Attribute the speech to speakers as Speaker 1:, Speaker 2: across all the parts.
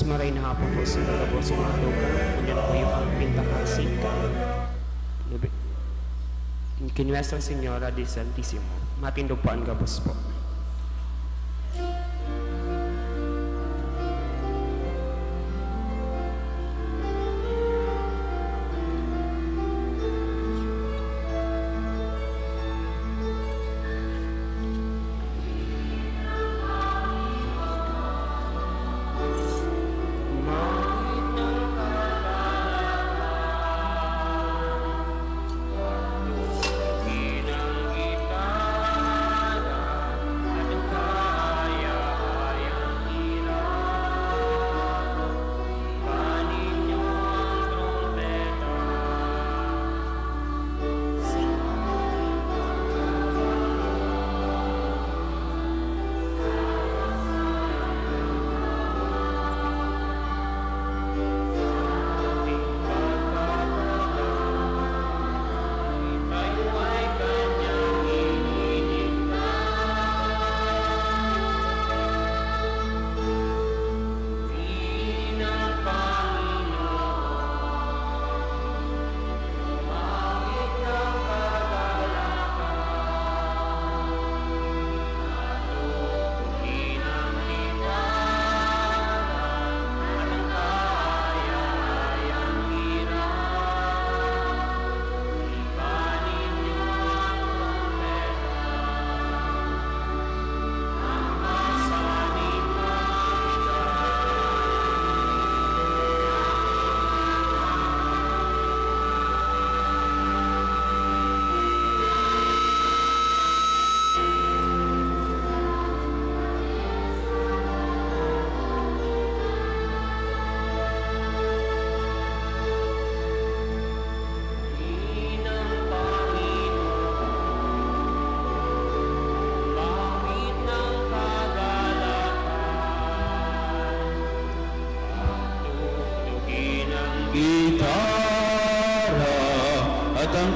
Speaker 1: Diyos maray na hapon po sa kalabo sa mga lugar. Kunya na po yung ang pintakasing ka. Kay Nuestra Señora de Santísimo. Matindog po ang gabos po.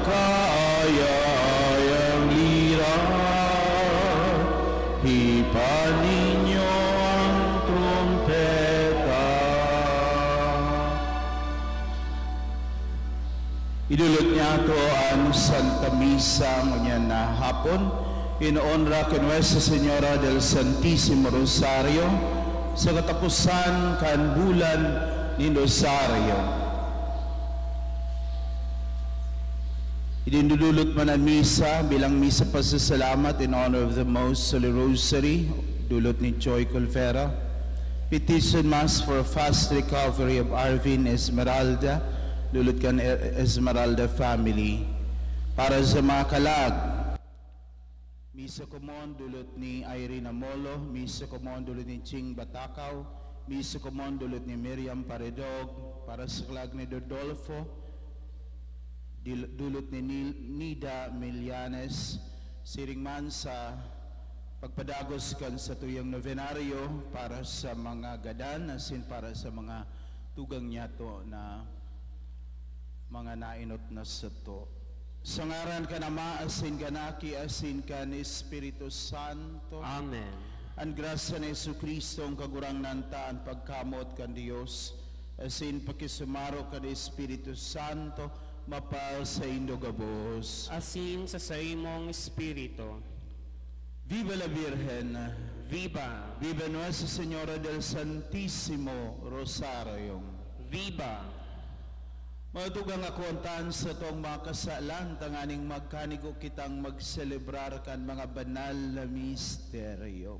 Speaker 2: kaaya-ayang lira, hipan ninyo ang trumpeta. Idulot niya to ang Santa Misa ngunyan na hapon, in honra que Nuestra Señora del Santísimo Rosario, sa katapusan kan bulan ni Rosario. Idinudulot man ang misa bilang misa pasasalamat in honor of the Most Holy Rosary, dulot ni Joy Colfera. Petition Mass for a fast recovery of Arvin Esmeralda, dulot kan Esmeralda family. Para sa mga kalag, misa komon dulot ni Irene Amolo, misa komon dulot ni Ching Batakaw, misa komon dulot ni Miriam Paredog. Para sa kalag ni Dodolfo, dulot ni Nida Milianes, siring man sa pagpadagos kan sa tuyang novenaryo para sa mga gadan, asin para sa mga tugang nyato na mga nainot na sa to. Sa ngaran ka na maasin ganaki, asin ka ni Espiritu Santo.
Speaker 1: Amen.
Speaker 2: Ang grasya ni Jesucristo ang kagurang nantaan pagkamot kan Dios, asin pakisumaro ka ni Espiritu Santo, mapal sa indogabos.
Speaker 1: Asin sa saimong espiritu.
Speaker 2: Viva la Virgen.
Speaker 1: Viva.
Speaker 2: Viva Nuestra Señora del Santísimo Rosario.
Speaker 1: Viva.
Speaker 2: Matugang akontan sa tong mga kasalan, tanganing magkanigo kitang magselebrar kan mga banal na misteryo.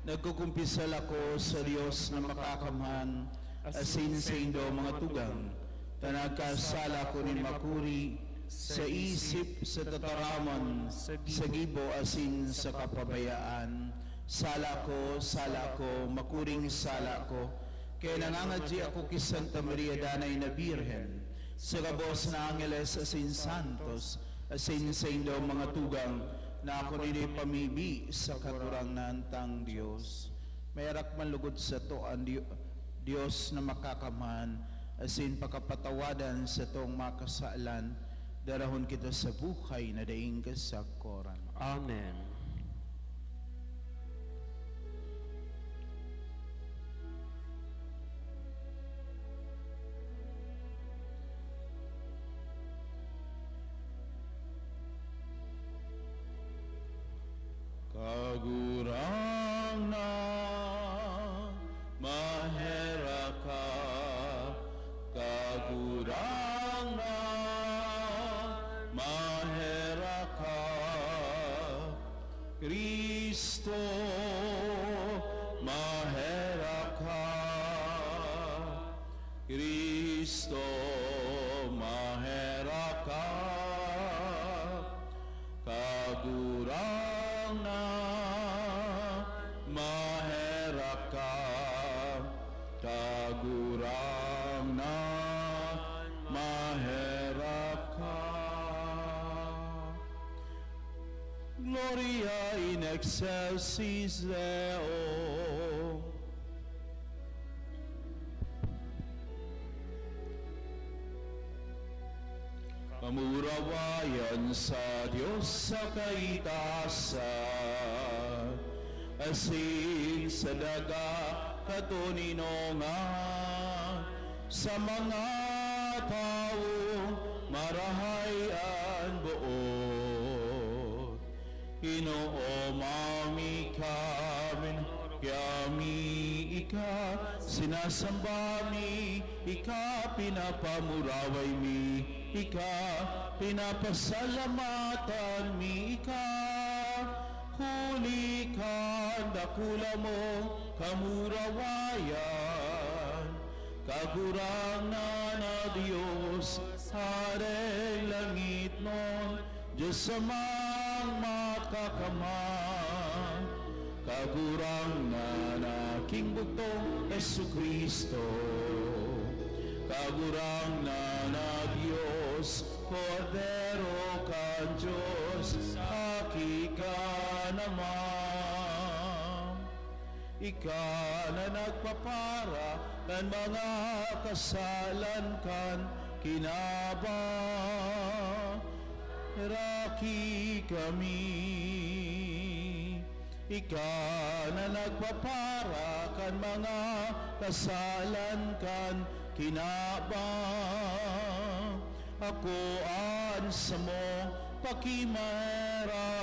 Speaker 2: Nagkukumpisal ako sa Diyos na makakamhan, asin sa indo mga tugang, tanagkasala ko ni makuri, sa isip, sa tataraman, sa gibo, asin sa kapabayaan. Sala ko, makuring sala ko, kaya nangangadji ako kay Santa Maria Danay na Birhen, sa kabos na Angeles, asin Santos, asin sa indo mga tugang, na ako nini pamibi sa kakurangan tang Diyos. Mayarak man lugod sa to ang Diyos na makakaman, asin pakapatawadan sa tong makasaalan, darahon kita sa buhay na daing kasakoran.
Speaker 1: Amen.
Speaker 2: Kagurang na mahera ka, kagurang na mahera ka, Kristo mahera ka, Kristo mahera ka, kagurang na mahera ka, kagurang na mahera ka. Gloria in excelsis Deo. Kamurawayan sa Diyos sa kaitaasan, asin sa daga katuninongan, sa mga taong marahayan buot. Ginoo mami kamin, kami ika, sinasamba mi, ika pinapamuraway mi, ika pinapasalamatan mi, ika huli ka, dakula mo kamurawayan, kagurang na Diyos, Hareng langit nun, Diyos samang makakaman, kagurang na King Bugtong Jesucristo, kagurang na Diyos, Cordero ka Diyos, haki ka naman. Ika na nagpapara ng mga kasalan kan kinabang, raki kami. Ika na nagpapara kan mga kasalan kan kinabang. Ako ansa mo pakimara.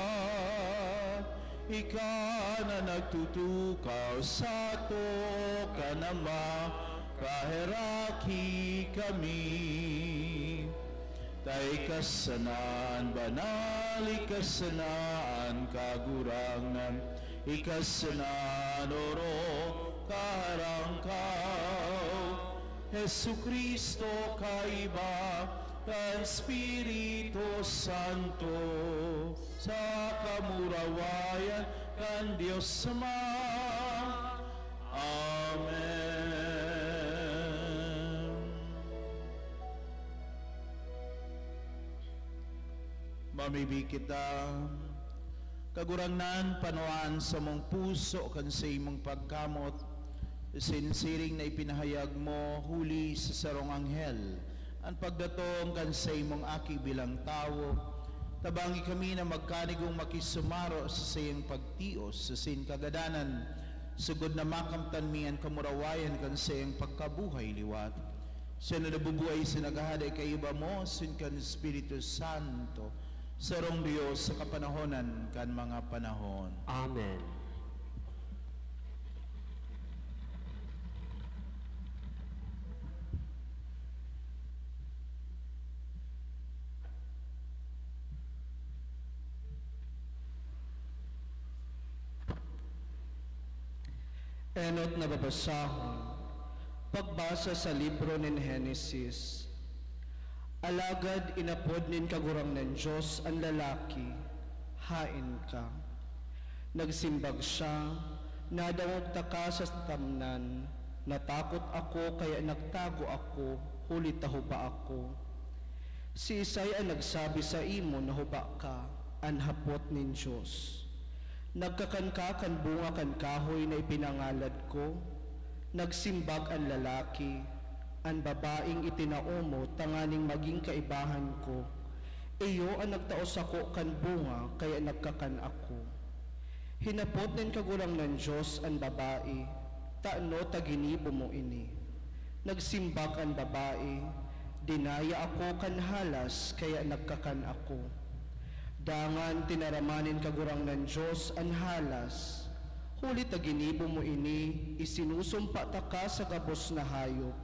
Speaker 2: Ika na nagtutukaw sa to kanama kaheraki kami. Tay kasanan banal, ikasanaan kagurangan, ikasanaan oro karangkaw. Jesu Cristo kaiba kan Espiritu Santo sa kamurawayan kan Diyos Ama. Amen. Mamibig kita, kagurangnan panuan sa mong puso kan sa imong pagkamot, sinsiring na ipinahayag mo huli sa sarong anghel, ang pagdatong kan sa imong aki bilang tao, tabangi kami na magkanigong makisumaro sa sayang pagtios, sa sin kagadanan, sugod na makamtan mi ang kamurawayan kan sayang pagkabuhay liwat. Siya na nabubuhay sa nagahaday kaiba mo, sin kan Espiritu Santo, sarong Diyos sa kapanahonan kan mga panahon.
Speaker 1: Amen.
Speaker 3: Enot na babasahon, pagbasa sa libro ng Henesis. Alagad inapod nin kagurang ng Diyos ang lalaki, hain ka. Nagsimbag siya, nadangog taka sa tamnan, natakot ako kaya nagtago ako, huli tahuba ako. Si Isay ang nagsabi sa imo na huba ka, ang hapot nin Diyos. Nagkakanka kan bunga kan kahoy na ipinangalad ko, nagsimbag ang lalaki, ang babaeng itinaumo tanganing maging kaibahan ko. Iyo ang nagtaos ako kan bunga, kaya nagkakan ako. Hinapot ng kagulang ng Diyos ang babae, taano taginibo mo ini. Nagsimbag ang babae, dinaya ako kan halas, kaya nagkakan ako. Dangan tinaramanin kagurang ng Diyos ang halas, huli taginibo mo ini, isinusumpa ta ka sa gabos na hayop.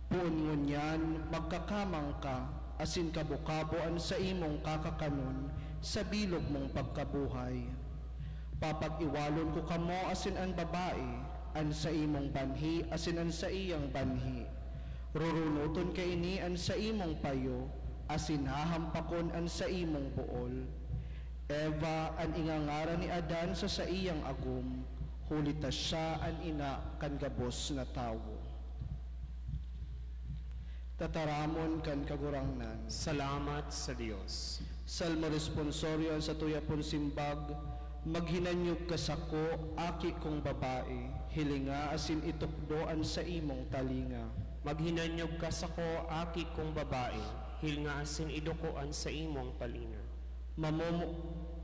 Speaker 3: Puon ngunyan, magkakamang ka, asin kabukaboan sa imong kakakanon, sa bilog mong pagkabuhay. Papag-iwalon ko kamo asin ang babae, an sa imong banhi, asin an sa iyang banhi. Rurunuton ka ini an sa imong payo, asin hahampakon an sa imong buol. Eva an ingangara ni Adan sa iyang agum, hulita siya an ina kan gabos na tawo. Tataramon kan kagurangnan.
Speaker 1: Salamat sa Diyos.
Speaker 3: Salmo responsoryo sa tuyapon simbag, maghinanyog ka sako, aki kong babae, hilinga asin itukdoan sa imong talinga.
Speaker 1: Maghinanyog ka sako, aki kong babae, hilinga asin idukoan sa imong talinga.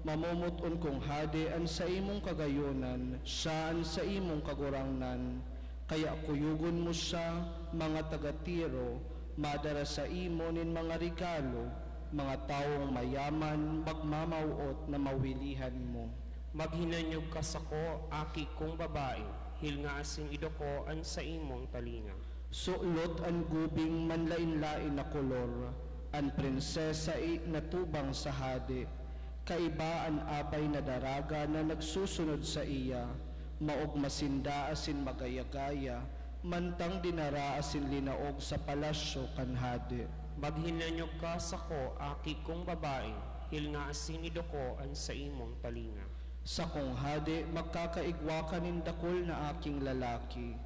Speaker 1: Mamomuton kong hadean sa imong kagayonan, siyaan sa imong kagurangnan, kaya kuyugon mo siya, mga tagatiro, madara sa imo nin mga regalo, mga taong mayaman, magmamauot na mawilihan mo. Maghinanyog ka sako, aki kong babae, hilinga asin idukoan sa imong talinga.
Speaker 3: Suulot ang gubing manlain-lain na kolor, ang prinsesa natubang sa hade, kaiba ang abay na daraga na nagsusunod sa iya, maog masinda asin magayagaya, mantang dinara asin linaog sa palasyo kan hade.
Speaker 1: Maghinanyog ka sako, aki kong babae, hilinga asin idukoan sa imong talinga.
Speaker 3: Sa kong hade, magkakaigwa ka nin dakol na aking lalaki,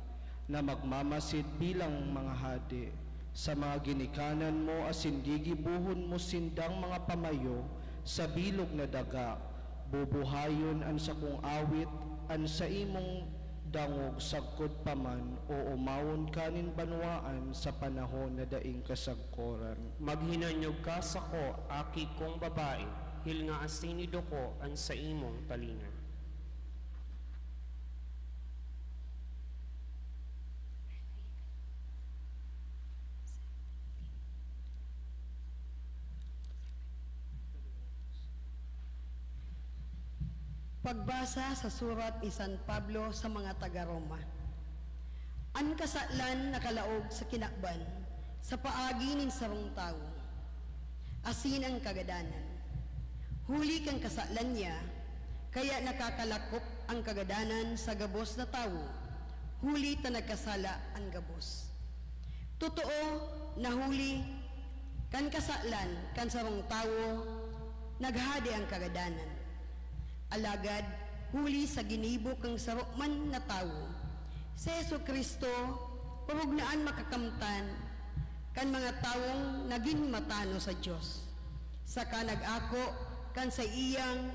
Speaker 3: na magmamasid bilang mga hade. Sa mga ginikanan mo, asindigi buhon mo sindang mga pamayo, sa bilog na daga, bubuhayon ang sa kong awit, ang sa imong
Speaker 1: dangog sagkod paman o umawon kanin banwaan sa panahon na daing kasagkoran.
Speaker 4: Maghinanyog ka sa ko, aki kong babae, hil nga asinido ko ang sa imong talinga.
Speaker 5: Pagbasa sa surat ni San Pablo sa mga taga-Roma. Ang kasaklan nakalaog sa kinakban, sa paagi ning sarong tao, asin ang kagadanan. Huli kang kasaklan niya, kaya nakakalakop ang kagadanan sa gabos na tao, huli ta nagkasala ang gabos. Totoo na huli kan kasaklan kan sarong tao, naghadi ang kagadanan. Alagad, huli sa ginibok ang sarokman na tao, si Jesucristo, parugnaan makakamtan, kan mga taong naging matano sa Diyos. Saka nag-ako, kan sa iyang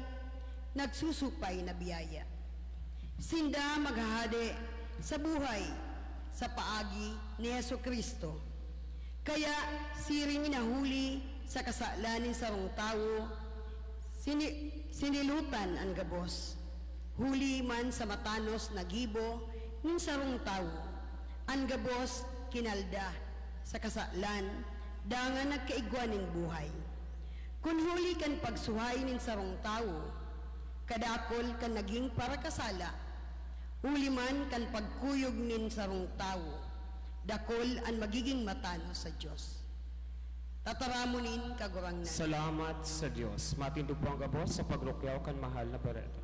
Speaker 5: nagsusupay na biyaya. Sinda maghahade sa buhay, sa paagi ni Jesucristo. Kaya siring nahuli sa kasalanin sarong tao, sinilutan ang gabos. Huli man sa matanos na gibo ng sarong tao, ang gabos kinalda sa kasaklan, dangan nagkaigwaning buhay. Kung huli kan pagsuhay ng sarong tao, kadakol kan naging para kasala, huli man kan pagkuyog nin sarong tao, dakol ang magiging matanos sa Diyos. Tataramunin kagurang na.
Speaker 4: Salamat sa Diyos. Matindog po ang gabos sa pagrukyaw kan mahal na Bareta.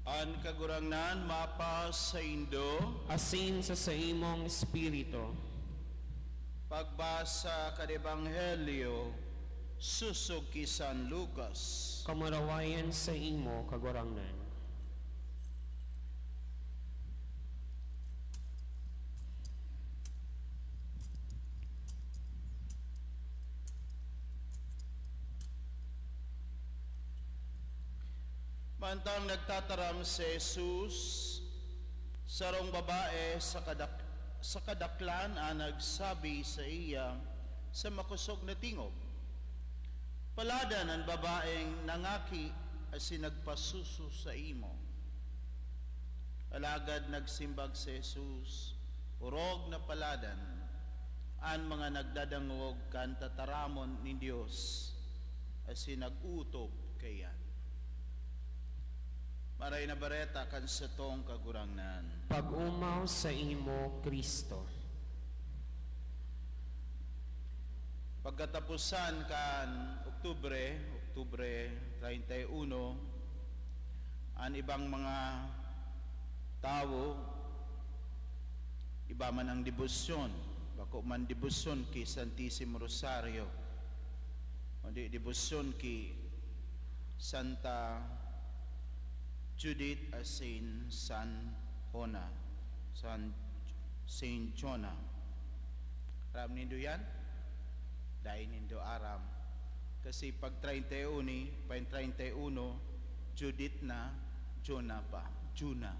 Speaker 2: An kagurangnan mapa sa Indo,
Speaker 4: Asin sa imong espiritu.
Speaker 2: pagbasa kad Ebanghelyo susog ki San Lucas.
Speaker 4: Kamarawayan sa imo kagurangnan.
Speaker 2: Mantang nagtataram si Jesus, sarong babae sa kadaklan nagsabi sa iya sa makusog na tingog, paladan ang babaeng nangaki asin nagpasuso sa imo. Alagad nagsimbag si Jesus, urog na paladan ang mga nagdadangog kan tataramon ni Dios asin nagutob kayan. Maray na Bareta kan sa tong kagurangnan.
Speaker 4: Pag-umaw sa imo, Kristo.
Speaker 2: Pagkatapusan kan Oktubre 31, ang ibang mga tao, iba man ang debosyon, bako man debosyon ki Santissimo Rosario, o di debosyon ki Santa Judith asin San Saint Jonah. Aram nindo yan? Dahil nindo aram. Kasi pag 31, Judith na, Juna pa. Juna.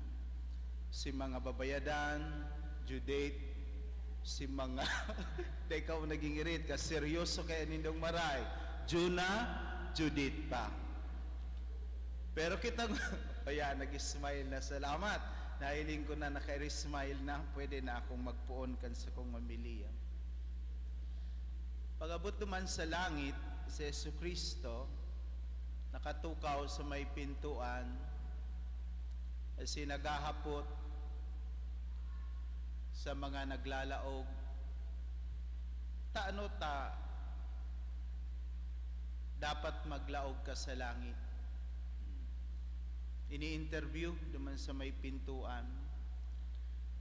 Speaker 2: Si mga babayadan, Judith, si mga, da ikaw naging irit ka, seryoso kaya nindong maray. Juna, Judith pa. Pero kitang, ayan, nag-smile na, salamat. Nahiling ko na naka-smile na, pwede na akong magpuon kan sa kong mamiliya. Pag-abot naman sa langit, si Yesu Kristo, nakatukaw sa may pintuan, kasi naghahapot sa mga naglalaog. Taano ta dapat maglaog ka sa langit? Ini-interview naman sa may pintuan.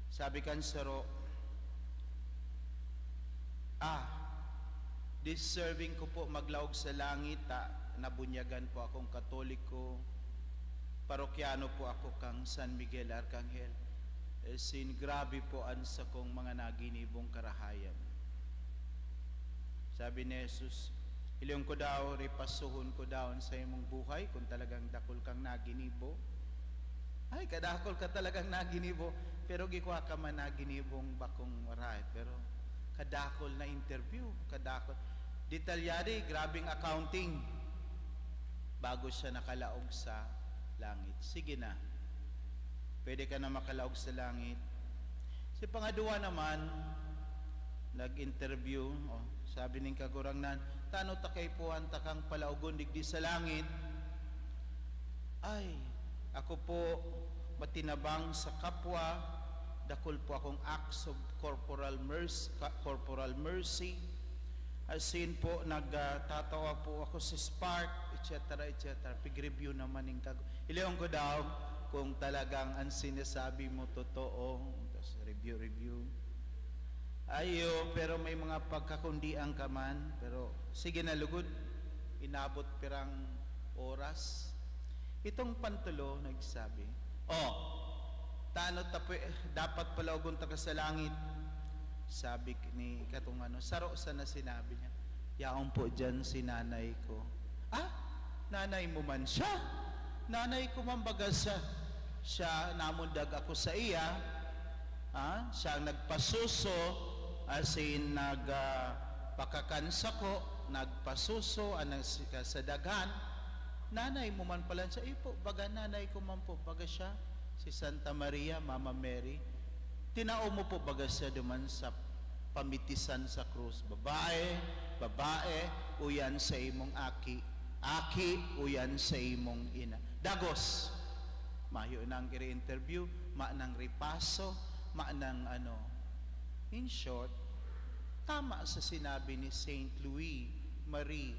Speaker 2: Sabi kansaro, deserving ko po maglaog sa langit, nabunyagan po akong Katoliko, parokyano po ako kang San Miguel Arcangel. Sin grabe po an sa kong mga naginibong karahayan. Sabi ni Jesus, ilyong ko daw, ripasuhon ko daw sa imong buhay kung talagang dakol kang naginibo. Ay, kadakol ka talagang naginibo, pero gikuha ka man naginibong bakong maray. Pero kadakol na interview, kadakol. Detalyari, grabing accounting bago siya nakalaog sa langit. Sige na, pwede ka na makalaog sa langit. Si pangadua naman, nag-interview, sabi ning kagurangnan, tano takay puhan takang palaugon digdi sa langit. Ay, ako po matinabang sa kapwa, dakol po akong acts of corporal mercy. Asin po, nagtatawa po ako sa Spark, etc. Pig-review naman ng Ileong ko daw kung talagang ang sinasabi mo totoo. Tapos review. Ayo, pero may mga pagkakundian ka man. Pero sige na lugod, inabot pirang oras. Itong pantulo nagsabi, tano dapat palaugon ta ka sa langit. Sabi ni katong saro sa na sinabi niya, yaon po dyan si nanay ko. Nanay mo man siya? Nanay ko man baga siya namundag ako sa iya. Siya nagpasuso, asin nagpakakansa ko, nagpasuso, anang sa daghan. Nanay mo man pala siya. Ipo, baga nanay ko man po, baga siya, si Santa Maria, Mama Mary. Tinao mo po baga siya duman sa pamitisan sa krus. Babae, uyan sa imong aki. Aki, uyan sa imong ina. Dagos. Mayo nang i-interview, nang ripaso, nang In short, tama sa sinabi ni Saint Louis Marie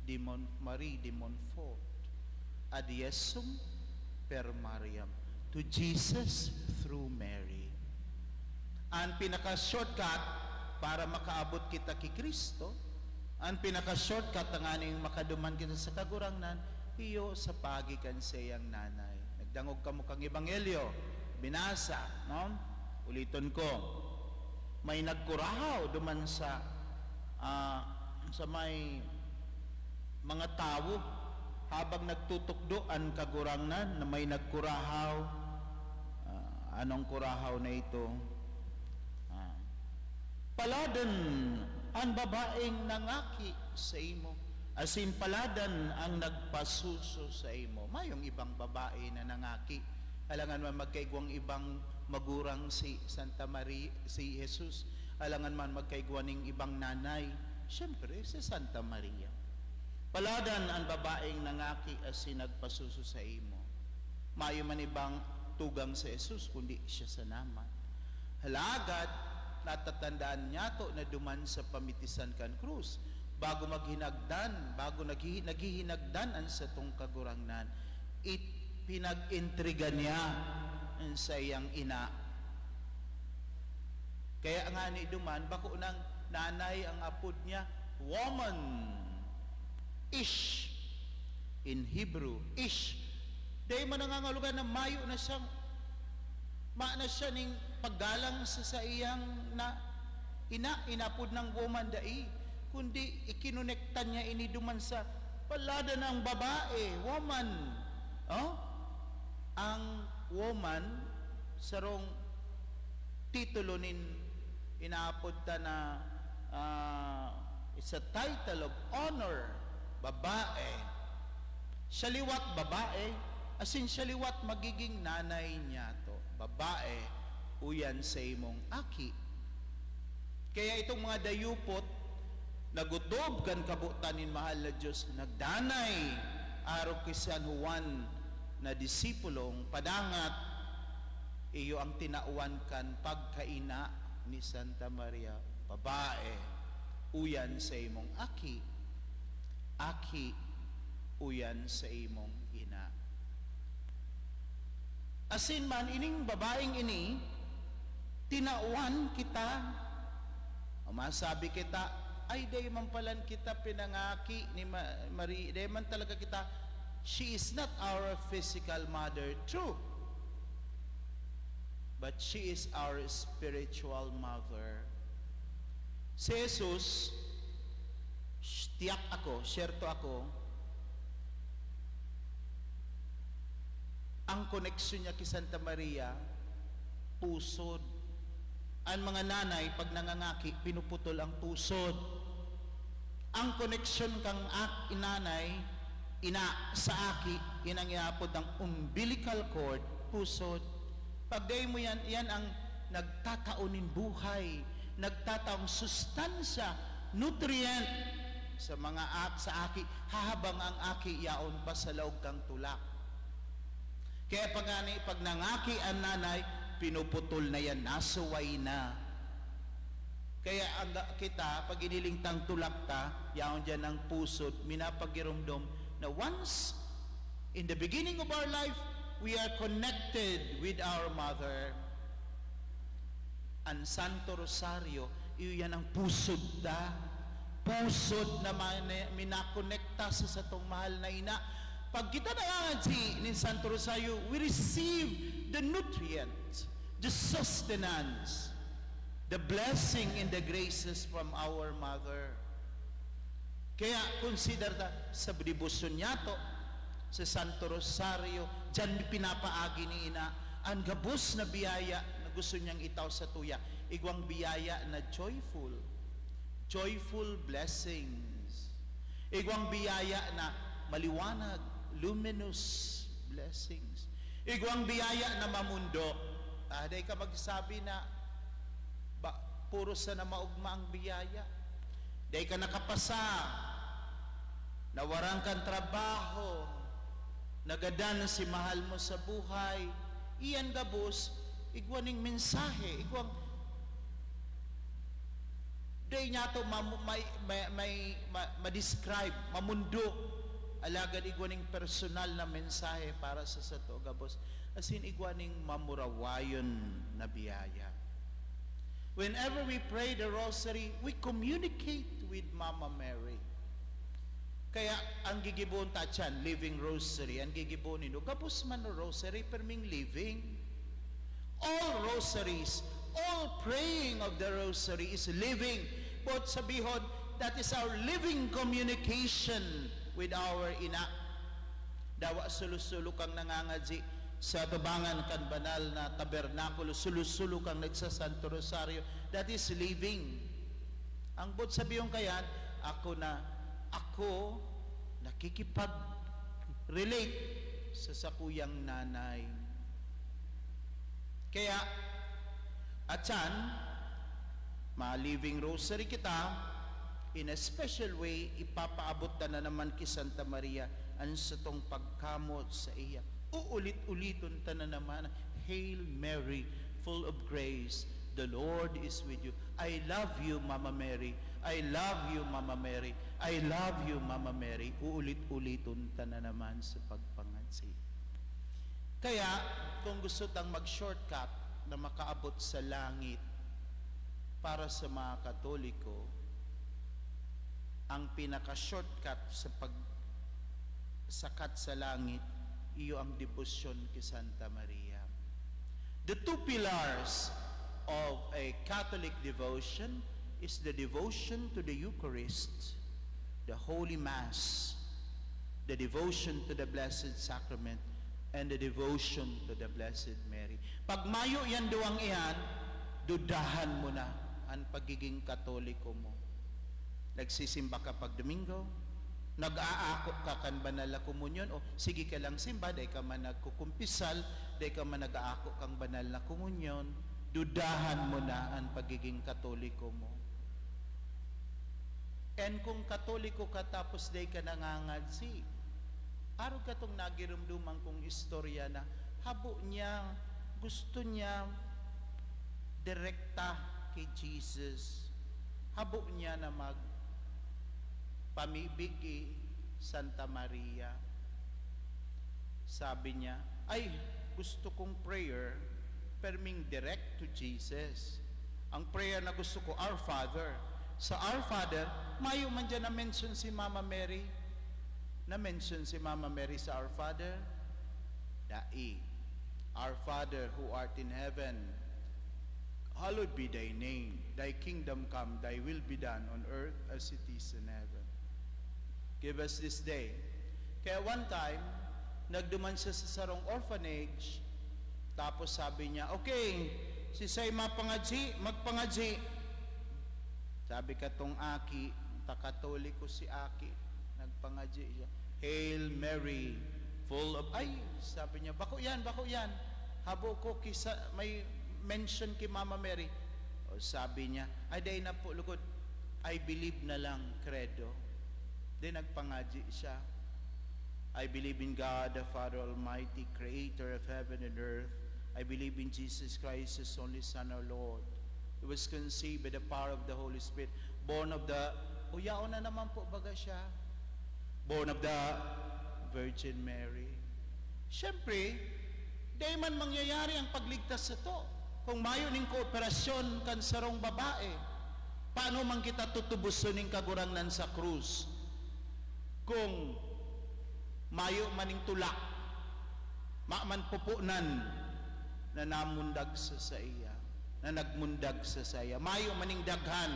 Speaker 2: de Montfort. Ad Jesum per Mariam. To Jesus through Mary. Ang pinaka-shortcut para makaabot kita kay Kristo, ang pinaka-shortcut ang aning makaduman kita sa kagurangnan, iyo sa pagikan sa iyang nanay. Nagdangog ka mo kang ebanghelyo, binasa, no? Uliton ko, may nagkurahaw duman sa may mga tao habang nagtutukdo ang kagurangnan na may nagkurahaw. Anong kurahaw na ito? Paladan ang babaeng nangaki sa imo. Asin paladan ang nagpasuso sa imo. Mayong ibang babae na nangaki. Alangan man magkaigwang ibang magurang si Santa Maria, si Jesus. Alangan man magkaigwang ng ibang nanay. Siyempre, si Santa Maria. Paladan ang babaeng nangaki asin nagpasuso sa imo. Mayo man ibang tugang sa Jesus, kundi siya sa naman. Halagad, natatandaan niya to na duman sa pamitisan kan krus. Bago naghihinagdanan sa tong kagurangnan, pinag-intriga niya sa iyang ina. Kaya nga ni duman, bako nang nanay ang apod niya, woman, ish, in Hebrew, ish. Dahil man nangangalugan na mayo na siyang, na siya ning paggalang sa iyang inapod ng woman dai, kundi ikinonekta niya ini duman sa palada ng babae, woman. Ang woman sarong titulo nin inaapod ta na it's a title of honor, babae. Saliwat babae, asin saliwat magiging nanay niya to. Babae, uyan sa imong aki. Kaya itong mga dayupot, nagutob kan kabutan ni mahal na Diyos, nagdanay, araw kay San Juan na disipulong, padangat, iyo ang tinauan kan pagkaina ni Santa Maria, babae, uyan sa imong aki, aki, uyan sa imong ina. Asin man, ining babaeng ini, tinauan kita, masabi kita, ay day man palan kita pinangaki ni Maria, day man talaga kita, she is not our physical mother, true, but she is our spiritual mother. Si Jesus, tiyak ako, syerto ako, ang koneksyon niya kay Santa Maria, pusod. Ang mga nanay, pag nangangaki, pinuputol ang pusod. Ang koneksyon kang inanay, ina sa aki, yan ang iapod ang umbilical cord, pusod. Pag day mo yan, yan ang nagtataonin buhay, nagtataong sustansya, nutrient sa mga sa aki, hahabang ang aki yaon pa sa laog kang tulak. Kaya pag nangaki ang nanay, pinuputol na yan, nasuway na. Kaya kita, pag inilingtang tulak ta, yaon dyan ang pusod, minapagirumdom na once, in the beginning of our life, we are connected with our mother. Ang Santo Rosario, iyan ang pusod ta. Pusod na minakonekta sa satong mahal na ina. Pag kita nangangadsi ni Santo Rosario, we receive the nutrients, the sustenance, the blessing and the graces from our mother. Kaya consider ta sa debosyon niya to, sa Santo Rosario, dyan pinapaagi ni ina, ang gabos na biyaya na gusto niyang itaw sa tuya, igwang biyaya na joyful, joyful blessings, igwang biyaya na maliwanag, luminous blessings, igwang biyaya na mamundo. Day ka magsabi na puro sa na maugma ang biyaya. Day ka nakapasa, nawarang kang trabaho, nagadan si mahal mo sa buhay, iyan gabos, igwaning mensahe, igwang day niya to ma-describe, mamundo, alagad igwaning personal na mensahe para sa sato gabos, asin igwaning mamurawayon na biyaya. Whenever we pray the rosary, we communicate with Mama Mary. Kaya ang gigibon ta dyan, living rosary, ang gigibonin no, gabos man no rosary, perming living. All rosaries, all praying of the rosary is living. But sabihon, that is our living communication with our ina. Dawa sulusulo kang nangangadji sa tubangan kan banal na tabernakulo, sulusulo kang nagsasanto Rosario, that is living. Ang bot sabihon kayan, ako nakikipag-relate sa sakuyang nanay. Kaya, atyan, ma-living rosary kita, in a special way, ipapaabot na naman kay Santa Maria ang satong pagkamot sa iya. Uulit-uliton ta na naman, Hail Mary, full of grace, the Lord is with you. I love you, Mama Mary. I love you, Mama Mary. I love you, Mama Mary. Uulit-uliton ta na naman sa pagpangansi. Kaya, kung gusto tang mag-shortcut na makaabot sa langit para sa mga Katoliko, ang pinaka-shortcut sa pagsakat sa langit, iyo ang debosyon kay Santa Maria. The two pillars of a Catholic devotion is the devotion to the Eucharist, the Holy Mass, the devotion to the Blessed Sacrament, and the devotion to the Blessed Mary. Pag mayo yan duwang iyan, dudahan mo na ang pagiging Katoliko mo. Nagsisimba ka pag Domingo, nag-aakot ka kan banal na komunyon, o sige ka lang simba, day ka man nagkukumpisal, day ka man nag-aakot kang banal na komunyon, dudahan mo na ang pagiging Katoliko mo. And kung Katoliko ka tapos day ka nangangadsi, araw ka itong nagirumduman kong istorya na habo niya, gusto niya direkta kay Jesus. Habo niya na pamibig kay Santa Maria. Sabi niya, ay, gusto kong prayer, perming direct to Jesus. Ang prayer na gusto ko, Our Father. Sa Our Father, mayo man dyan na-mention si Mama Mary. Na-mention si Mama Mary sa Our Father. Dai, Our Father who art in heaven, hallowed be thy name. Thy kingdom come, thy will be done on earth as it is in heaven. Give us this day. Kaya one time, nagduman siya sa sarong orphanage, tapos sabi niya, okay, si say magpangadji. Sabi ka tong aki, takatoliko si aki, nagpangadji siya. Hail Mary, full of, ay, sabi niya, bako yan. Habo ko, may mention kay Mama Mary. O sabi niya, ay day na po, lugod, I believe na lang, credo. Then nagpangadji siya. I believe in God, the Father Almighty, creator of heaven and earth. I believe in Jesus Christ, His only Son, our Lord. He was conceived by the power of the Holy Spirit. Born of the, uyao na naman po baga siya. Born of the Virgin Mary. Siyempre, di man mangyayari ang pagligtas sa to. Kung mayo ning kooperasyon kan sarong babae, paano man kita tutubuson ning kagurangnan sa krus? Kung mayo maning tulak, man pupunan na namundag sa saya, na nagmundag sa saya, mayo maning daghan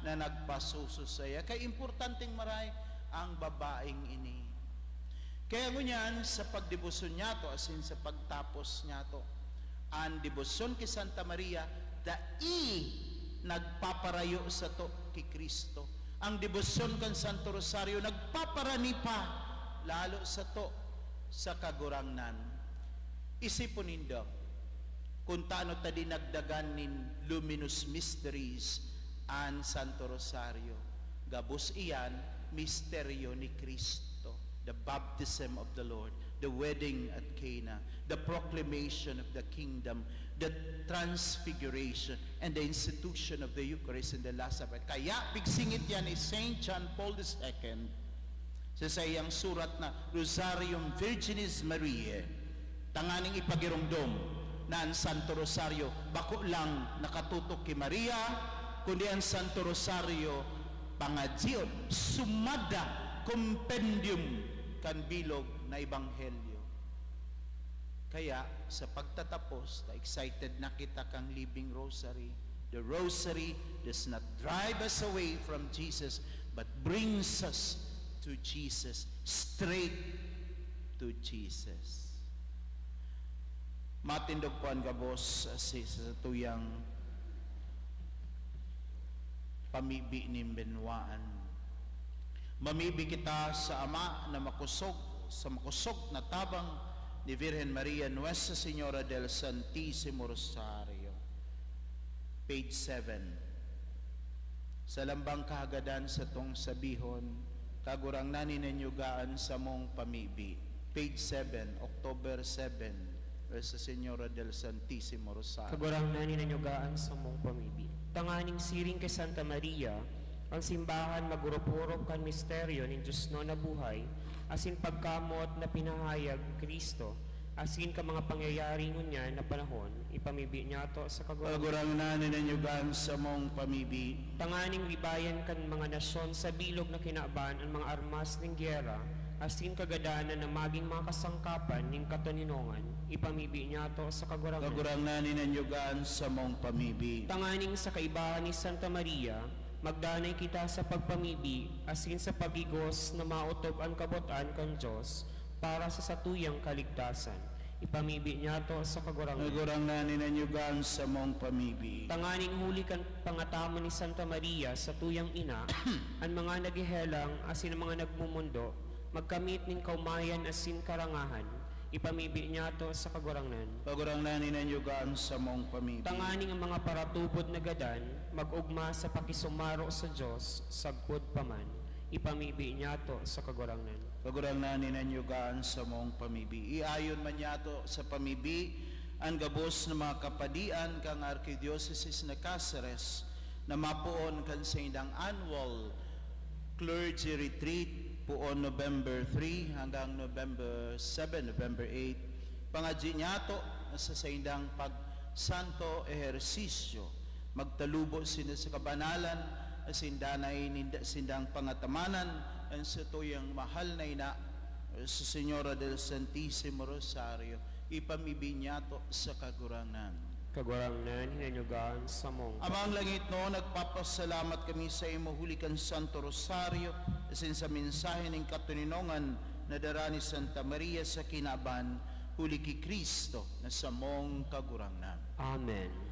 Speaker 2: na nagpasuso sa saya. Kaya importanteng maray ang babaeng ini. Kaya ngunyan sa pagdebosyon niya to, as in sa pagtapos niya to, ang debosyon kay Santa Maria, nagpaparayo sa to kay Kristo. Ang debosyon kan Santo Rosario, nagpaparani pa lalo sa to sa kagurangnan. Isipon nindo, kung taano ta dinagdagan nin luminous mysteries an Santo Rosario. Gabos iyan, misteryo ni Kristo, the baptism of the Lord, the wedding at Cana, the proclamation of the kingdom, the transfiguration, and the institution of the Eucharist in the Last Supper. Kaya pigsingit yan ni St. John Paul II sa iyang surat na Rosarium Virginis Mariae, tanganing ipagirumdom na ang Santo Rosario bako lang nakatutok kay Maria, kundi ang Santo Rosario pangadjion sumada compendium kan bilog na ebanghelyo. Kaya sa pagtatapos, excited na kita kang living rosary. The rosary does not drive us away from Jesus, but brings us to Jesus, straight to Jesus. Matindog po ang gabos sa tuyang pamibi ni Benwaan. Mamibi kita sa Ama na makusog na tabang ni Virgen Maria Nuestra Señora del Santísimo Rosario. Page 7. Sa lambang kahagadan sa tong sabihon, kagurang naninanyugaan sa mong pamibi. Page 7, October 7, Nuestra Señora del Santísimo Rosario.
Speaker 4: Kagurang naninanyugaan sa mong pamibi. Tanganing siring kay Santa Maria, ang simbahan magurupurop kan misteryo ni Diyos no na buhay, asin pagkamot na pinahayag Kristo, asin ka mga pangyayari ngunya na panahon, ipamibi niya to sa
Speaker 2: kagurang naninanyugaan sa mong pamibi.
Speaker 4: Tanganing libayan kan mga nasyon sa bilog na kinaaban ang mga armas ng gyera, asin kagadanan na maging mga kasangkapan ng katuninongan, ipamibi niya to sa kagurang
Speaker 2: naninanyugaan sa mong pamibi.
Speaker 4: Tanganing sa kaibahan ni Santa Maria, Magdanay kita sa pagpamibi, asin sa pagigos na mautob ang kabutan kan Diyos para sa satuyang kaligtasan. Ipamibi niya to sa kagurangan.
Speaker 2: Nagurangnan ninanyugan sa mong pamibi.
Speaker 4: Tanganing huli kan pangatamo ni Santa Maria sa tuyang ina, ang mga nagihelang asin ang mga nagmumundo, magkamit ning kaumayan asin karangahan. Ipamibi niya to sa kagurangan.
Speaker 2: Pagurangnan ninanyugan sa mong pamibi.
Speaker 4: Tanganing ang mga paratubod na gadan, mag-ugma sa pakisumaro sa Diyos, sagpod paman. Ipamibi niya to sa kagurangan.
Speaker 2: Pagurangnan ninanyugan sa mong pamibi. Iayon man niya to sa pamibi ang gabos ng mga kapadian kang Arkidiocese na Cáceres na mapuon kan sa indang annual clergy retreat puon November 3 hanggang November 7, November 8. Pangadji niya to sa indang pagsanto ehersisyo. Magtalubo sila sa kabanalan, sindanay sindang pangatamanan, ang sa tuyang mahal na ina sa Señora del Santissimo Rosario. Ipamibi niya to sa kagurangan.
Speaker 4: Kagurangan, hinanyugan sa mong.
Speaker 2: Amang langit no, nagpapasalamat kami sa imo hulikan Santo Rosario asin sa mensahe ng katuninongan na dara ni Santa Maria sa kinaban huli ki Kristo na sa mong kagurangan.
Speaker 4: Amen.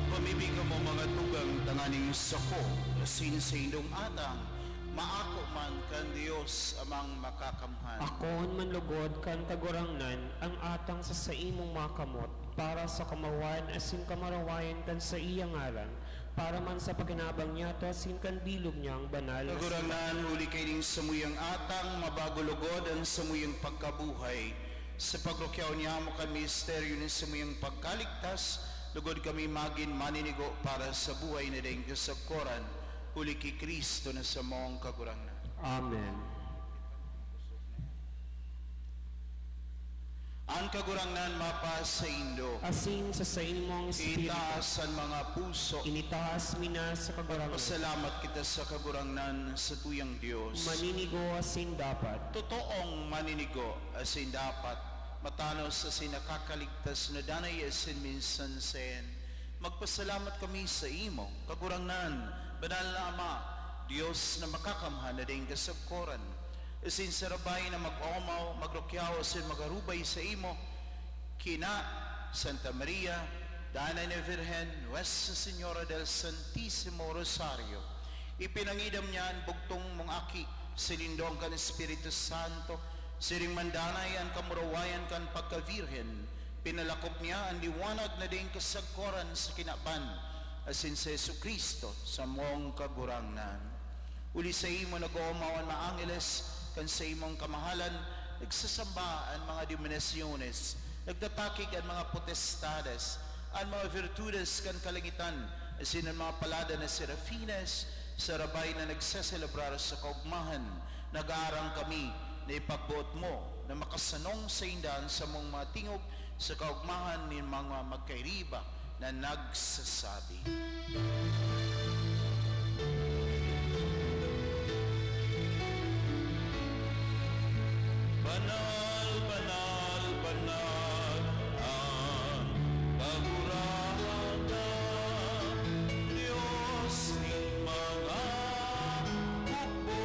Speaker 2: Pamibig mo mga tugang tanganing sako, sin sa indong atang, maako man kan Dios amang makakamhan.
Speaker 4: Akon manlugod kan kagurangnan ang atang sa imong makamot para sa kamawan asin kamarawayan kan sa iyang ngalan para man sa pagkinabang niya to asin kan bilog niyang banal.
Speaker 2: Kagurangnan uli kay ning samuyang atang mabagulugod ang samuyang pagkabuhay. Sa pagrukyaw niya mo kan misteryo ng samuyang pagkaligtas, lugod kami magin maninigo para sa buhay na ding kasagkoran. Uli kay Kristo na sa mong kagurangnan.
Speaker 4: Amen.
Speaker 2: Ang kagurangnan mapa sa Indo,
Speaker 4: Asin sa imong espiritu,
Speaker 2: itaas ang mga puso.
Speaker 4: initaas mina sa kagurangnan.
Speaker 2: Pasalamat kita sa kagurangnan sa tuyang Diyos.
Speaker 4: Maninigo asin dapat.
Speaker 2: Totoong maninigo asin dapat matanos asin nakakaligtas na danay asin minsan sen. Magpasalamat kami sa imo, kagurangnan, banal na Ama, Diyos na makakamhan na ding kasagkoran. Asin sarabay na mag-omaw, magrukyaw asin magarubay sa imo, kina Santa Maria, Danay na Virgen, Nuestra Señora del Santísimo Rosario. Ipinangidam niya ang bugtong mong aki, silindong kan Espiritu Santo, siring mandanay ang kamurawayan kan pagka-Virgen, pinalakop niya ang liwanag na ding kasagkoran sa kinapan, asin sa Jesucristo sa mong kagurangnan. Uli sa imo nag-oomawan maangeles, kan sa imong kamahalan, nagsasamba ang mga dominasyones, nagtatakig ang mga potestades, ang mga virtudes kan kalangitan, asin ang mga palada na serafines, sarabay na nagsaselebrar sa kaugmahan, nag-aarang kami na ipagbuot mo na makasanong sa indan sa mong mga tingog sa kaugmahan ni mga magkairiba na nagsasabi. Banal, banal, banal ang kagurangnan, Diyos ng mga hukbo.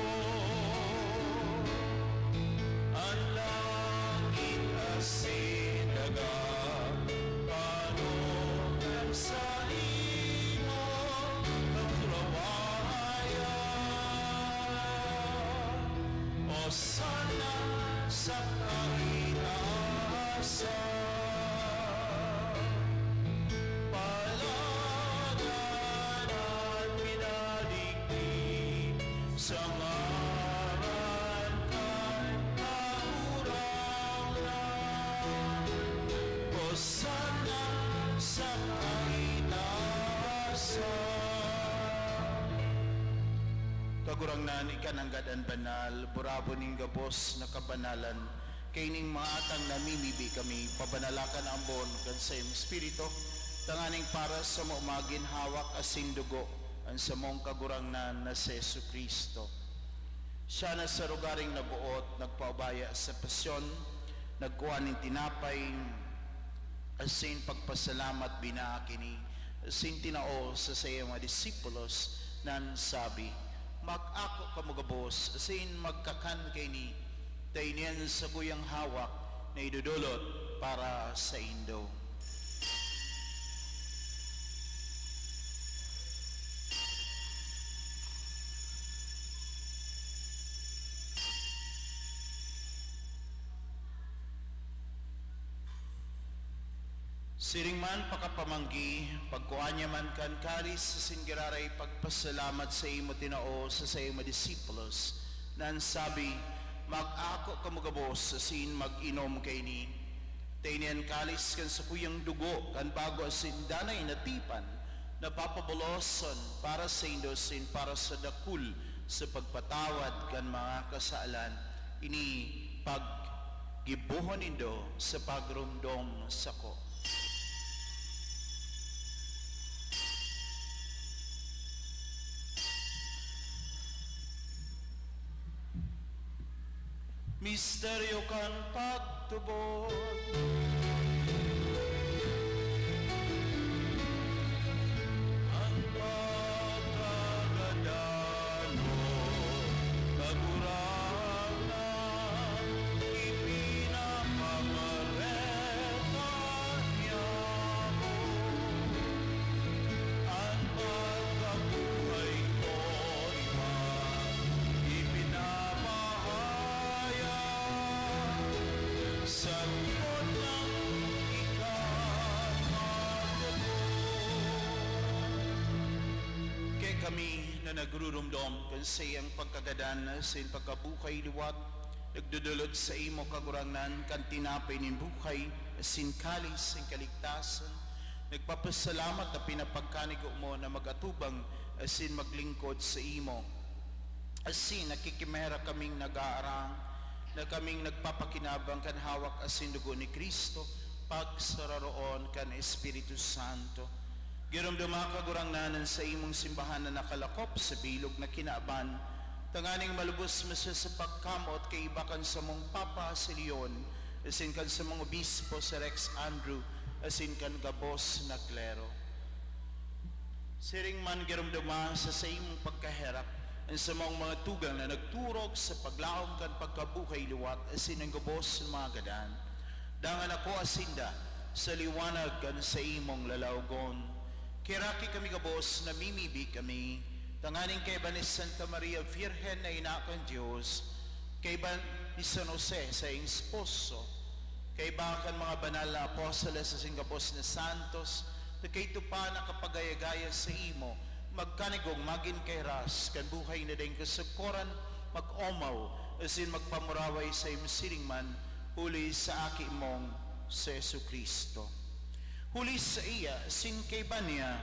Speaker 2: Ang langit asin daga, panukan sa imo kagurawayan. O sana sa kaitaasan, palagan at pinadigdig sa ngaran kay kagurangnan. O sana sa kaitaasan. Kagurangnan ikananggad ang banal, burabo ning gabos na kabanalan, kay ning mga atang namimibi kami, pabanalakan ang bon kan sa iyong Espiritu, tanganing para sa maumagin hawak asin dugo, ang sa mong kagurangnan na si Jesucristo. Siya na sa lugaring nabuot, nagpaubaya sa pasyon, nagkuha ng tinapay, asin pagpasalamat binaakini, asin tinao sa sayang mga disipulos, nan sabi, mag-ako kamugabos, asin magkakan kay ni, tayo niyan sa guyang hawak na idudulot para sa Indo. Siring man pakapamanggi, pagkuhan niya man kan karis sa singiraray pagpasalamat sa imo tinao sa imo disipulos, nan sabi, mag-ako kamugabos asin mag-inom kay ni. Tainian kalis kan sa kuyang dugo kan bago asin danay natipan, napapaboloson para sa indosin para sa dakul sa pagpatawad kan mga kasaalan, ini paggibuhon indo sa pagrumdong sako. Misteryo kan pagtubod, ang pagkagadano, kagurangnan, ipinapamareta niya mo. kami na nagrurumdom kan sa iyang pagkagadan sa iyang pagkabuhay liwat, nagdudulot sa imo kagurangnan kan tinapay nin buhay, asin kalis ang kaligtasan. Nagpapasalamat na pinapagkanigo mo na magatubang asin maglingkod sa imo. Asin nakikimera kaming nag-aarang, na kaming nagpapakinabang kan hawak asin dugo ni Kristo, pagsararoon kan Espiritu Santo. Giramdama kagurangnanan sa imong simbahan na nakalakop sa bilog na kinaaban, tanganing malubos mo sa pagkamot kay ibakan sa mong Papa si Leon, asin kan sa mga obispo sa Rex Andrew, asin kan gabos na klero. Siring man giramdama sa imong pagkaherap, ang sa mga tugang na nagturog sa paglaom kan pagkabuhay liwat, asin ang gabos ng mga gadan. Dangan ako asinda sa liwanag kan sa imong lalawgon. Kiraki kami gabos na mimibi kami, tanganing kay ba ni Santa Maria Virgen na inakan Diyos, kay ba ni San Jose sa iyong esposo, kay ba kan mga banal na apostoles sa singapos na santos, na kay pa nakapagayagaya sa imo, magkanigong magin kay ras, kan buhay na din kasagkoran, mag-omaw, asin magpamuraway sa iyong silingman, huli sa aki mong sa Yesu Kristo. Huli sa iya, sin kay ba niya,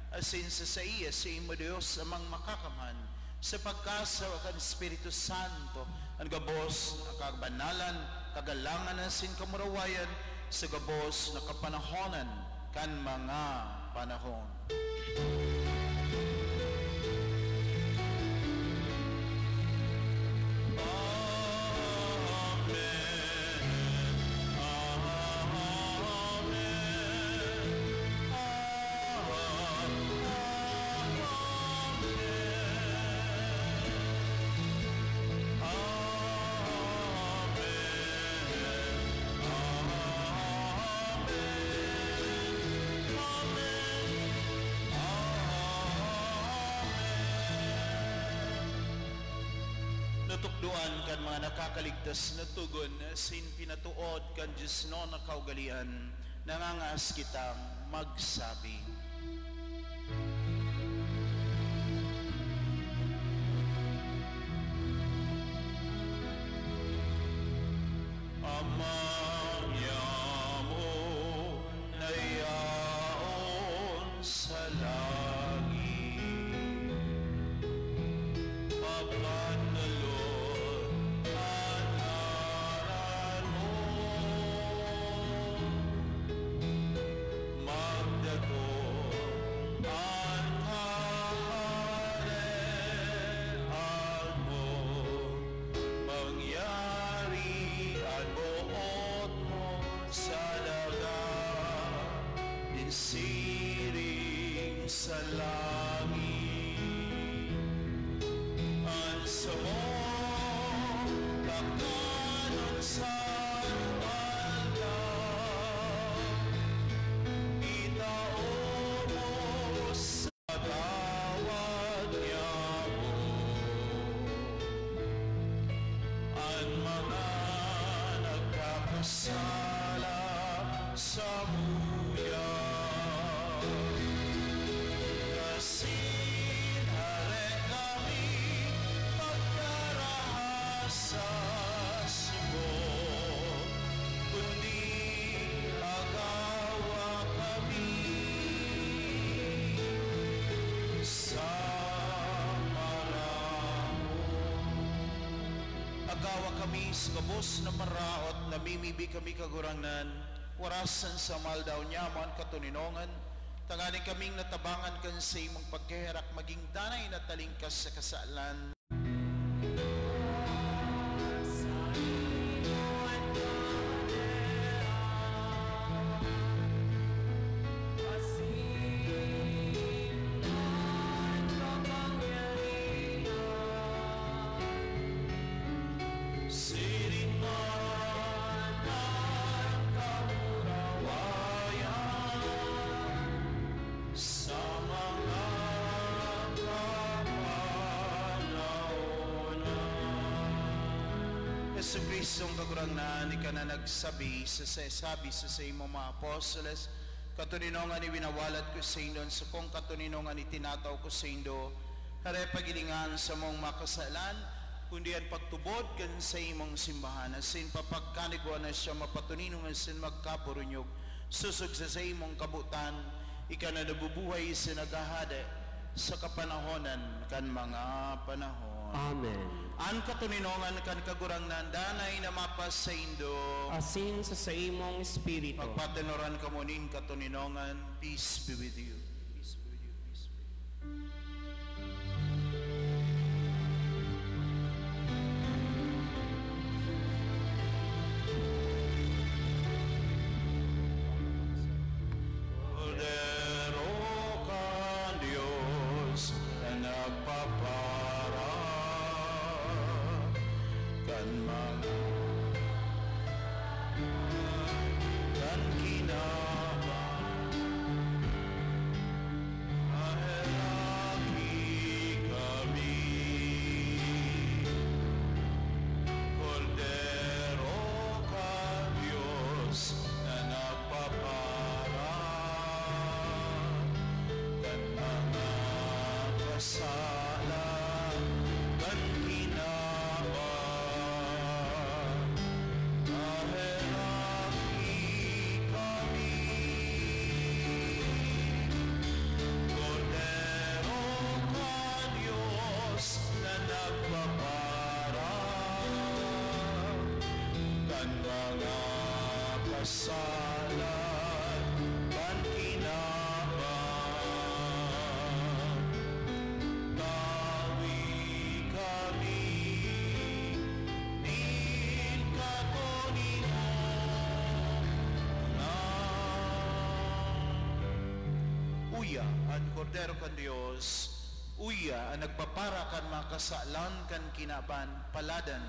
Speaker 2: asin sa iya, sa imo Diyos amang makakaman, sa pagkasawa kan Espiritu Santo, ang gabos na kagabanalan, kagalangan asin kamurawayan, sa gabos na kapanahonan, kan mga panahon. Natukduan kan mga nakakaligtas na tugon, sin pinatuod kan Diyos no na kaugalian, nangangas kitang magsabi. Ama mo na yaon sa langit, papanalon ang ngaran mo, magdagon ang kaharian mo, mangyari ang buot mo sa dagat, insiring sa langit. Ang samong lakanon sa aldaw, itao mo sa gawad niya mo. Ang mga nagkakasala sa buya, kasinare kami pagkarahas sa subok, kundi agawa kami sa agawa kami sa gabos na maraot, namimibi kami kagurangnan, warasan sa maldaw nyaman katuninongan, tanganing kaming natabangan kan sa imong pagkaherak, maging danay na talingkas sa kasalan. Sa mga Yesu Kristong kagurangnan, ika na nagsabi sa imong mga apostoles, Katuninongan ni winawalat ko sa Indo, sa kong katuninongan itinataw ko sa Indo, hare pagilingan sa mong makasalan, kundi at pagtubod kan sa imong simbahan, asin papagkanigwa na siya mapatuninong asin magkapurunyog, susog sa imong kabutan, ika na nabubuhay sa nagahade, sa kapanahonan kan mga panahon.
Speaker 4: Amen.
Speaker 2: An katuninongan kan kagurangnan, danay na mapas sa Indo,
Speaker 4: Asin sa imong espiritu.
Speaker 2: magpatenoran ka mo ning katuninongan, peace be with you. Peace be with you, peace be with you. Cordero ka Diyos na nagpapara kan mga kan kinaban ahiraki kami. Cordero ka Diyos na nagpapara kan mga kasalan kan kinaban ahiraki kami. Cordero ka Diyos na nagpapara kan mga kasalan kan kinaban. Tawi kami din katuninongan. Uya ang Cordero kan Dios, uya ang nagpapara kan mga kasalan kan kinaban, paladan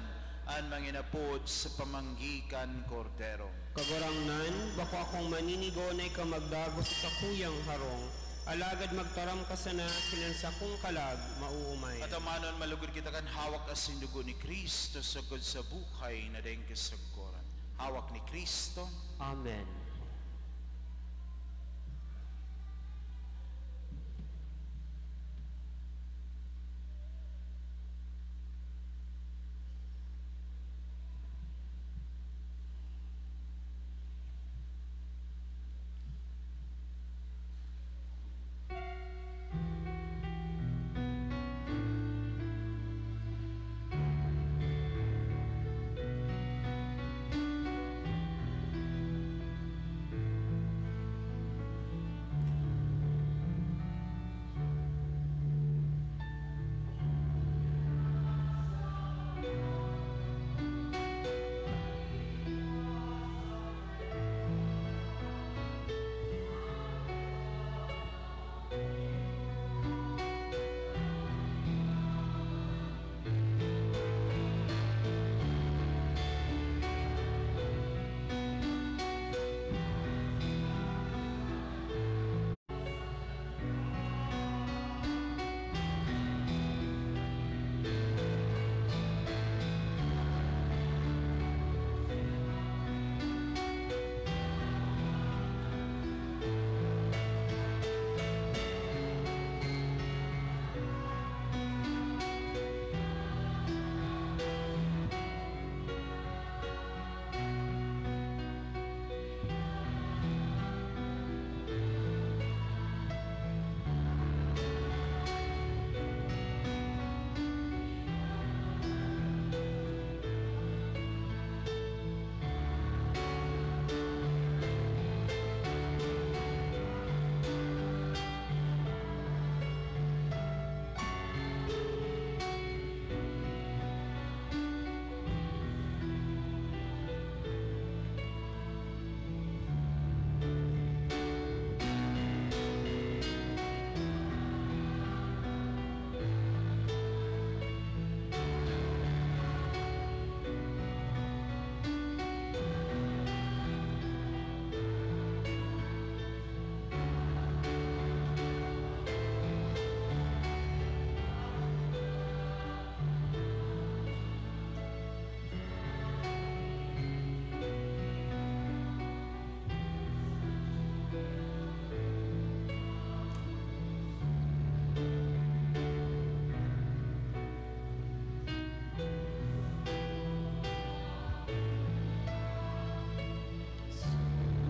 Speaker 2: ang manginapod sa pamanggikan Cordero.
Speaker 4: Kagurangnan, bako akong maninigonay ka magdagos sa kuyang harong, alagad magtaram ka sana kinansakong kalag, mauumay.
Speaker 2: At amanon malugod kita kan hawak as sindugo ni Kristo sagod sa buhay na deng kasagoran. Hawak ni Kristo.
Speaker 4: Amen.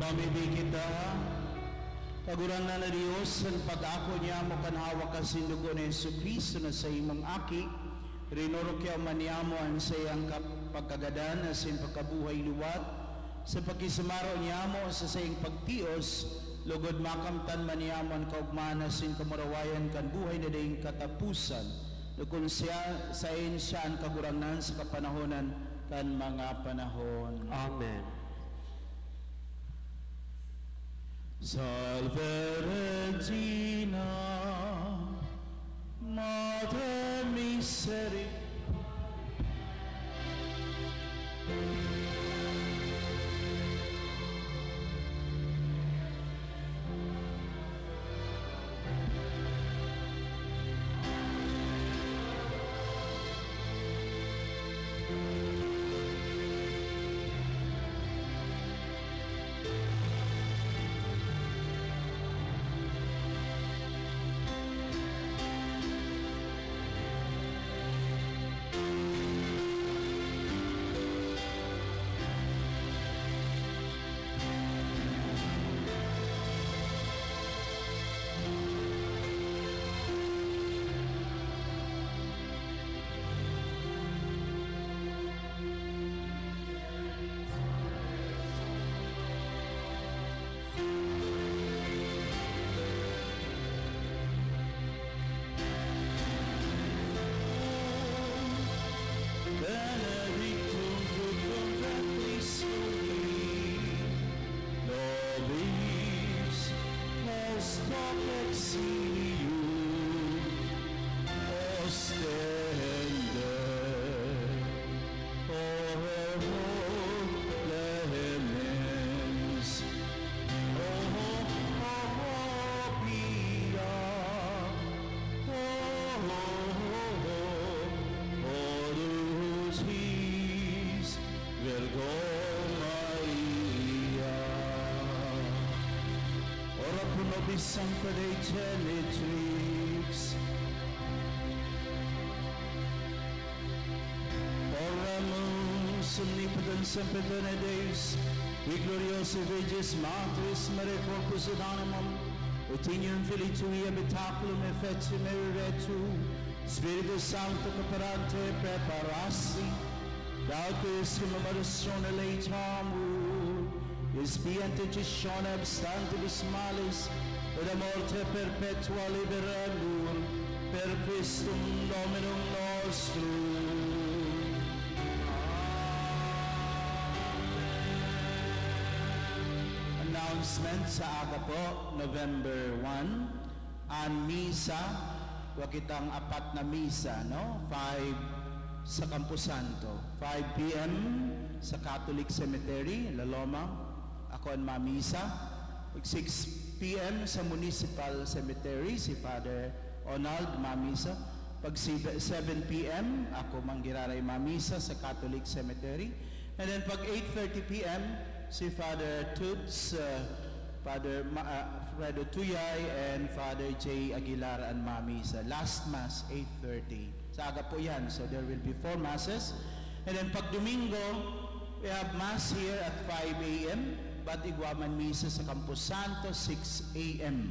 Speaker 2: Tumamibi kita, kaguran na na Diyos, ang pag-ako niya mo kanhawa ka sinugo ni Yesu Cristo na sa imong aki, rinuro kaya maniyamo ang sayang pagkagadan na sa pagkabuhay luwat, sa pagkisamaro niya mo sa sayang pagtios, lugod makamtan maniyamo ang kaugmana sin kamurawayan kan buhay na dayong katapusan, lukon siya sa siya ang kaguranan sa kapanahonan kan mga panahon.
Speaker 4: Amen.
Speaker 2: Salve Regina, Mater Misericordiae. Sancta Dei Genitrix, Oramus omnipotens sempiterne Deus, qui gloriosi Regis Matris Mariae Corpus et Animum, Utinium Filii Tui habitaculum effectum eretu, Spiritus Sancto Caparante preparassi, Daucus cum adorazione leitamur, Ispiante cessione abstantibus malis, et a morte perpetua liberandum per Christum Dominum nostrum. Announcement sa aga po, November 1, ang misa, wag kitang apat na misa, no? 5 sa Camposanto, 5 p.m. sa Catholic Cemetery, La Loma, ako ang mamisa, 6 p.m. sa Municipal Cemetery, si Father Onald mamisa. Pag 7 p.m. ako manggiraray mamisa sa Catholic Cemetery. And then pag 8:30 p.m. si Father Toots, Father Tuyay, and Father J. Aguilar ang mamisa. Last Mass, 8:30. Sa aga po yan. So there will be 4 Masses. And then pag Domingo, we have Mass here at 5 a.m. Batigwaman Misa sa Camposanto, 6 a.m.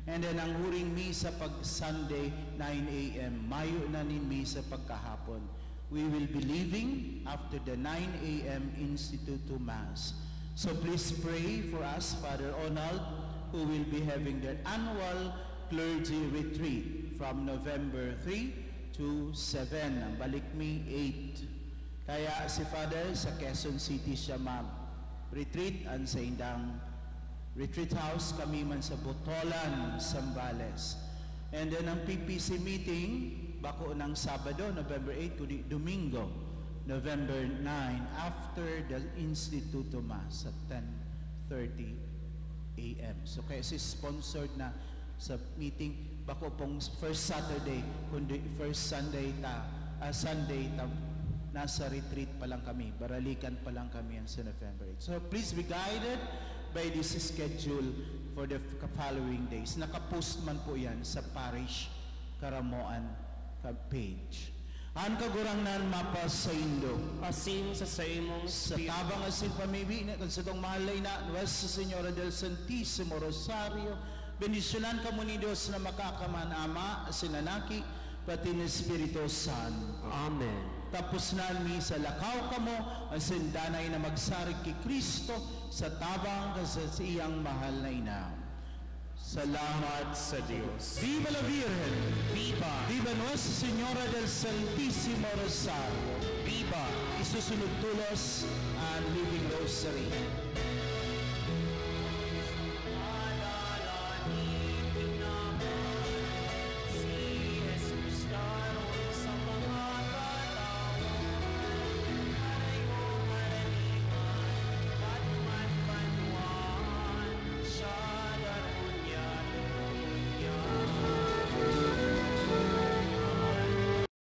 Speaker 2: And then ang huring misa pag Sunday, 9 a.m. Mayo na nin misa pagkahapon. We will be leaving after the 9 a.m. Instituto Mass. So please pray for us, Father Onald, who will be having their annual clergy retreat from November 3 to 7. Balikmi 8. Kaya si Father sa Quezon City siya retreat ang sa indang retreat house kami man sa Botolan, Zambales. And then ang PPC meeting bako ng Sabado, November 8 kundi Domingo, November 9 after the Instituto Mass at 10:30 a.m. So kaya si sponsored na sa meeting bako pong first Saturday kundi first Sunday nasa retreat pa lang kami, baralikan pa lang kami sa November 8. So please be guided by this schedule for the following days. Nakapost man po yan sa Parish Karamoan page. An kagurangnan mapas sa Indo.
Speaker 4: Asin sa imong
Speaker 2: Sa
Speaker 4: espiritu.
Speaker 2: tabang asin pamibi na kung sa itong mahalay na nuwas sa Senyora del Santísimo Rosario, bendisyonan ka mo ni Diyos na makakaman Ama, Sinanaki, pati ng Espiritu Santo.
Speaker 4: Amen.
Speaker 2: Tapos na mi sa lakaw ka mo, ang sindanay na magsarig kay Kristo sa tabang sa iyang mahal na ina. Salamat
Speaker 4: Sa Diyos.
Speaker 2: Viva la Virgen!
Speaker 4: Viva!
Speaker 2: Viva Nuestra Señora del Santísimo Rosario!
Speaker 4: Viva!
Speaker 2: Isusunod tulos ang Living Rosary.